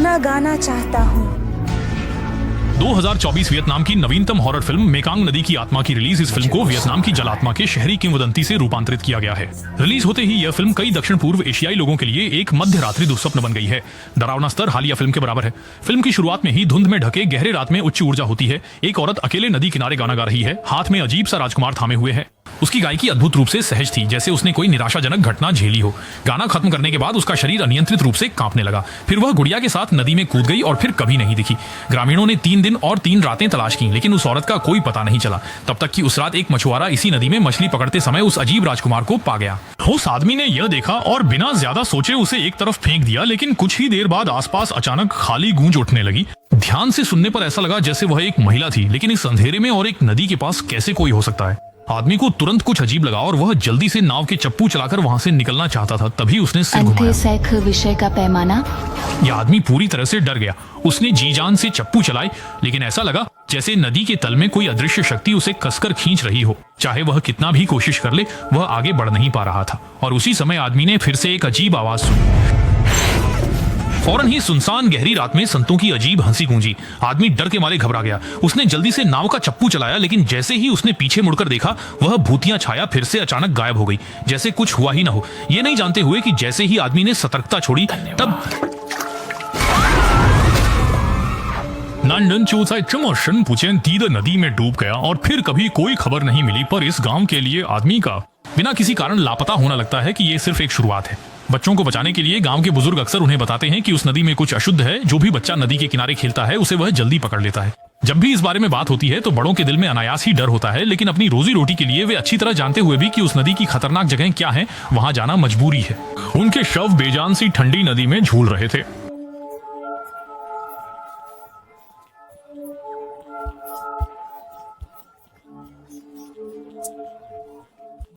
दूसरा गाना चाहता हूँ। 2024 वियतनाम की नवीनतम हॉरर फिल्म मेकांग नदी की आत्मा की रिलीज इस फिल्म को वियतनाम की जलात्मा के शहरी किंवदंती से रूपांतरित किया गया है। रिलीज होते ही यह फिल्म कई दक्षिण पूर्व एशियाई लोगों के लिए एक मध्य रात्रि दुस्वप्न बन गई है। डरावना स्तर हालिया फिल्म के बराबर है। फिल्म की शुरुआत में ही धुंध में ढके गहरे रात में उच्च ऊर्जा होती है। एक औरत अकेले नदी किनारे गाना गा रही है, हाथ में अजीब सा राजकुमार थामे हुए है। उसकी गायकी अद्भुत रूप से सहज थी, जैसे उसने कोई निराशाजनक घटना झेली हो। गाना खत्म करने के बाद उसका शरीर अनियंत्रित रूप से कांपने लगा। फिर वह गुड़िया के साथ नदी में कूद गई और फिर कभी नहीं दिखी। ग्रामीणों ने 3 दिन और 3 रातें तलाश की, लेकिन उस औरत का कोई पता नहीं चला। तब तक कि उस रात एक मछुआरा इसी नदी में मछली पकड़ते समय उस अजीब राजकुमार को पा गया। उस आदमी ने यह देखा और बिना ज्यादा सोचे उसे एक तरफ फेंक दिया, लेकिन कुछ ही देर बाद आसपास अचानक खाली गूंज उठने लगी। ध्यान से सुनने पर ऐसा लगा जैसे वह एक महिला थी, लेकिन इस अंधेरे में और एक नदी के पास कैसे कोई हो सकता है। आदमी को तुरंत कुछ अजीब लगा और वह जल्दी से नाव के चप्पू चलाकर वहां से निकलना चाहता था। तभी उसने सिर घुमाया। विषय का पैमाना। यह आदमी पूरी तरह से डर गया। उसने जी जान से चप्पू चलाए, लेकिन ऐसा लगा जैसे नदी के तल में कोई अदृश्य शक्ति उसे कसकर खींच रही हो। चाहे वह कितना भी कोशिश कर ले, वह आगे बढ़ नहीं पा रहा था। और उसी समय आदमी ने फिर से एक अजीब आवाज सुनी। फौरन ही सुनसान गहरी रात में संतों की अजीब हंसी गूंजी। आदमी डर के मारे घबरा गया। उसने जल्दी से नाव का चप्पू चलाया, लेकिन जैसे ही उसने पीछे मुड़कर देखा, वह भूतिया छाया फिर से अचानक गायब हो गई, जैसे कुछ हुआ ही न हो। ये नहीं जानते हुए कि जैसे ही आदमी ने सतर्कता छोड़ी, तब नदी में डूब गया और फिर कभी कोई खबर नहीं मिली। पर इस गांव के लिए आदमी का बिना किसी कारण लापता होना लगता है कि ये सिर्फ एक शुरुआत है। बच्चों को बचाने के लिए गांव के बुजुर्ग अक्सर उन्हें बताते हैं कि उस नदी में कुछ अशुद्ध है। जो भी बच्चा नदी के किनारे खेलता है उसे वह जल्दी पकड़ लेता है। जब भी इस बारे में बात होती है तो बड़ों के दिल में अनायास ही डर होता है, लेकिन अपनी रोजी रोटी के लिए वे अच्छी तरह जानते हुए भी कि उस नदी की खतरनाक जगह क्या है, वहां जाना मजबूरी है। उनके शव बेजान सी ठंडी नदी में झूल रहे थे।